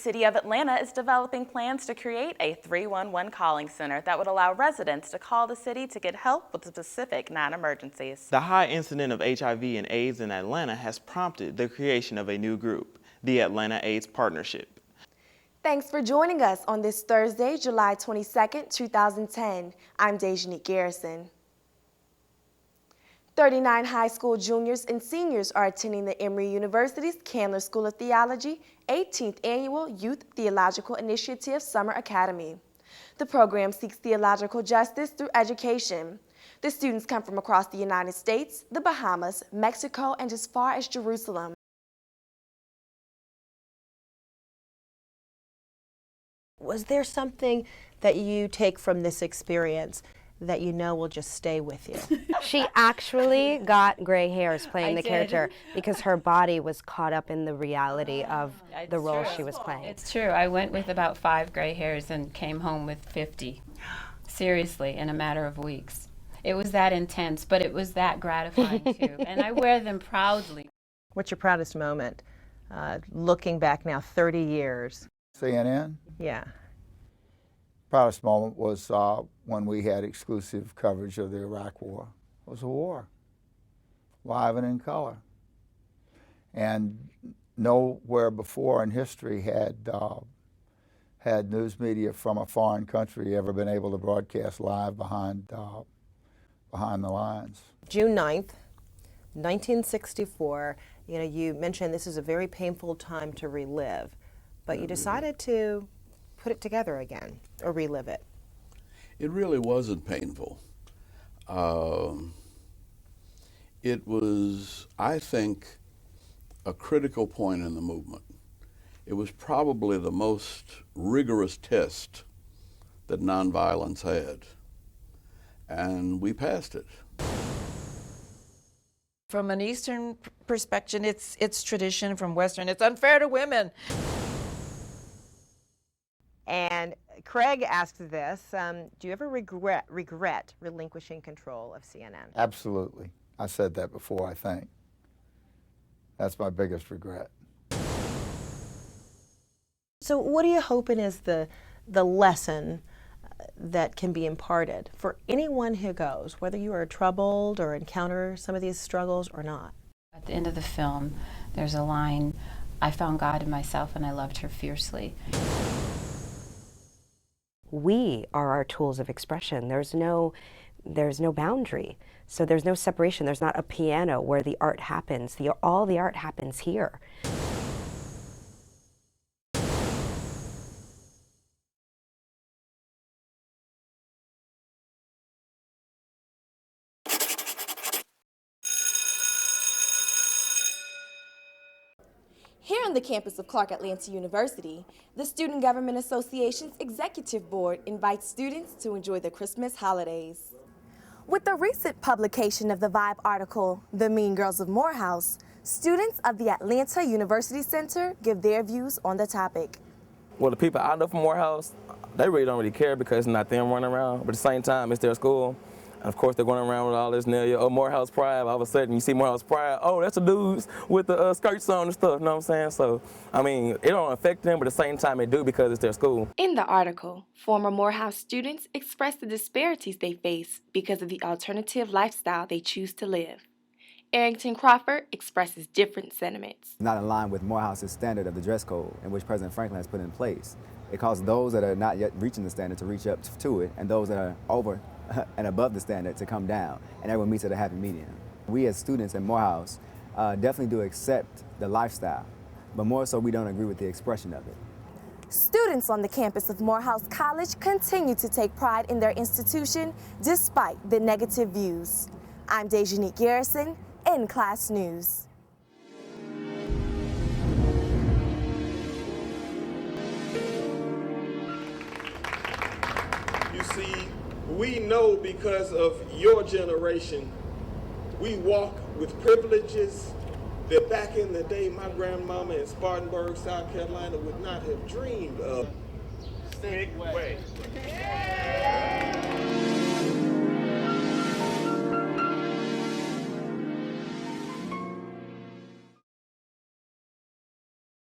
City of Atlanta is developing plans to create a 311 calling center that would allow residents to call the city to get help with specific non-emergencies. The high incidence of HIV and AIDS in Atlanta has prompted the creation of a new group, the Atlanta AIDS Partnership. Thanks for joining us on this Thursday, July 22nd, 2010. I'm Dejanique Garrison. 39 high school juniors and seniors are attending the Emory University's Candler School of Theology 18th Annual Youth Theological Initiative Summer Academy. The program seeks theological justice through education. The students come from across the United States, the Bahamas, Mexico, and as far as Jerusalem. Was there something that you take from this experience that you know will just stay with you? She actually got gray hairs playing the character because her body was caught up in the reality of the role she was playing. It's true. I went with about 5 gray hairs and came home with 50. Seriously, in a matter of weeks. It was that intense, but it was that gratifying too. And I wear them proudly. What's your proudest moment? Looking back now 30 years. CNN? Yeah. Proudest moment was when we had exclusive coverage of the Iraq War. It was a war, live and in color. And nowhere before in history had news media from a foreign country ever been able to broadcast live behind the lines. June 9th, 1964, you mentioned this is a very painful time to relive, but you decided to put it together again, or relive it. It really wasn't painful. It was, I think, a critical point in the movement. It was probably the most rigorous test that nonviolence had, and we passed it. From an Eastern perspective, it's tradition. From Western, it's unfair to women. And Craig asked this, do you ever regret relinquishing control of CNN? Absolutely. I said that before, I think. That's my biggest regret. So what are you hoping is the lesson that can be imparted for anyone who goes, whether you are troubled or encounter some of these struggles or not? At the end of the film, there's a line, "I found God in myself and I loved her fiercely." We are our tools of expression. There's no boundary. So there's no separation. There's not a piano where the art happens. All the art happens here. Here on the campus of Clark Atlanta University, the Student Government Association's Executive Board invites students to enjoy the Christmas holidays. With the recent publication of the Vibe article, The Mean Girls of Morehouse, students of the Atlanta University Center give their views on the topic. Well, the people I know from Morehouse, they really don't really care because it's not them running around, but at the same time, it's their school. And of course, they're going around with all this Morehouse Pride. All of a sudden, you see Morehouse Pride, oh, that's the dudes with the skirts on and stuff, you know what I'm saying? So, I mean, it don't affect them, but at the same time, it do because it's their school. In the article, former Morehouse students express the disparities they face because of the alternative lifestyle they choose to live. Arrington Crawford expresses different sentiments. Not in line with Morehouse's standard of the dress code in which President Franklin has put in place. It causes those that are not yet reaching the standard to reach up to it, and those that are over and above the standard to come down, and everyone meets at a happy medium. We as students at Morehouse definitely do accept the lifestyle, but more so we don't agree with the expression of it. Students on the campus of Morehouse College continue to take pride in their institution despite the negative views. I'm Dejanique Garrison, In Class News. You see, we know because of your generation, we walk with privileges that back in the day my grandmama in Spartanburg, South Carolina would not have dreamed of. Big way. Yeah.